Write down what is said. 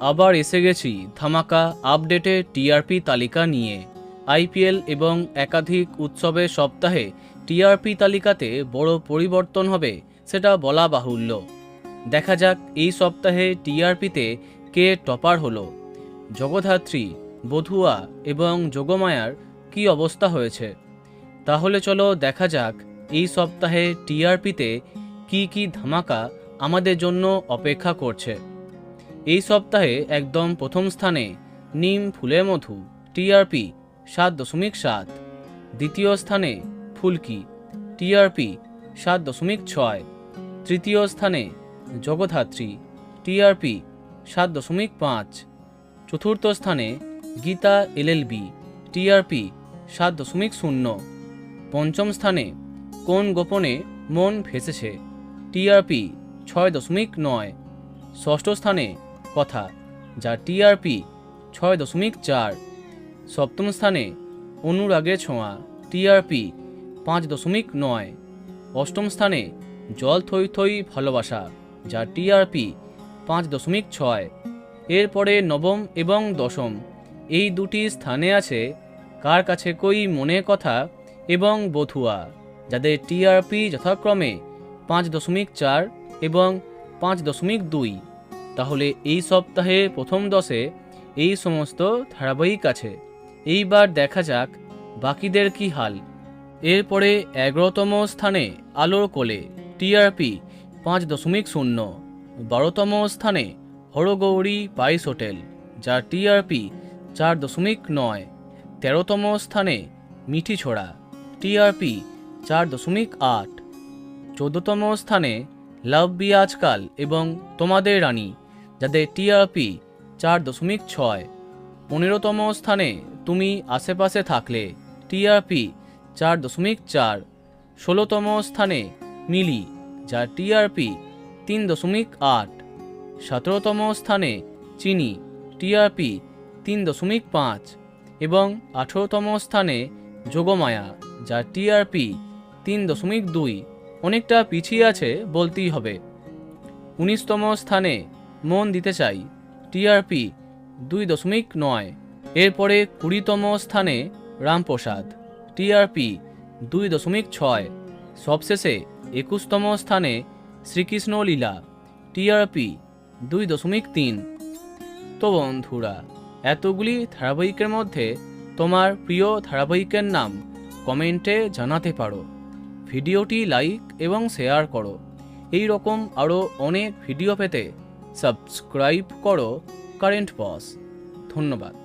আবার এসে গেছি ধামাকা আপডেটে টিআরপি তালিকা নিয়ে। আইপিএল এবং একাধিক উৎসবের সপ্তাহে টিআরপি তালিকাতে বড় পরিবর্তন হবে সেটা বলা বাহুল্য। দেখা যাক এই সপ্তাহে টিআরপিতে কে টপার হলো। জগদ্ধাত্রী, বধুয়া এবং যোগমায়ার কি অবস্থা হয়েছে। তাহলে চলো দেখা যাক এই সপ্তাহে টিআরপিতে কি কি ধামাকা আমাদের জন্য অপেক্ষা করছে। এই সপ্তাহে একদম প্রথম স্থানে নিম ফুলের মধু, টিআরপি 7.7। দ্বিতীয় স্থানে ফুলকি, টিআরপি 7.6। তৃতীয় স্থানে জগদ্ধাত্রী, টিআরপি 7.5। চতুর্থ স্থানে গীতা এলএলবি, টিআরপি 7.0। পঞ্চম স্থানে কোন গোপনে মন ভেসেছে, টিআরপি 6.9। ষষ্ঠ স্থানে কথা, যা টিআরপি 6.4। সপ্তম স্থানে অনুরাগের ছোঁয়া, টিআরপি 5.9। অষ্টম স্থানে জল থই থই ভালোবাসা, যা টিআরপি 5.6। এরপরে নবম এবং দশম এই দুটি স্থানে আছে কার কাছে কই মনের কথা এবং বধুয়া, যাদের টিআরপি যথাক্রমে 5.4 এবং 5.2। তাহলে এই সপ্তাহে প্রথম 10-এ এই সমস্ত ধারাবাহিক আছে। এইবার দেখা যাক বাকিদের কি হাল। এরপরে 11তম স্থানে আলোর কোলে, টিআরপি 5.0। 12তম স্থানে হরগৌরী পাইস হোটেল, যার টিআরপি 4.9। 13তম স্থানে মিঠি ছোড়া, টিআরপি 4.8। 14তম স্থানে লাভ বি আজকাল এবং তোমাদের রানী, যাদের টিআরপি 4.6। 15তম স্থানে তুমি আশেপাশে থাকলে, টিআরপি 4.4। 16তম স্থানে মিলি, যার টিআরপি 3.8। 17তম স্থানে চিনি, টিআরপি 3.5 এবং 18তম স্থানে যোগমায়া, যার টিআরপি 3.2। অনেকটা পিছিয়ে আছে বলতেই হবে। 19তম স্থানে মন দিতে চাই, টিআরপি 2.9। এরপরে 20তম স্থানে রামপ্রসাদ, টিআরপি 2.6। সবশেষে 21তম স্থানে শ্রীকৃষ্ণ লীলা, টিআরপি 2.3। তো বন্ধুরা, এতগুলি ধারাবাহিকের মধ্যে তোমার প্রিয় ধারাবাহিকের নাম কমেন্টে জানাতে পারো। ভিডিওটি লাইক এবং শেয়ার করো। এই রকম আরও অনেক ভিডিও পেতে সাবস্ক্রাইব করো কারেন্ট বস। ধন্যবাদ।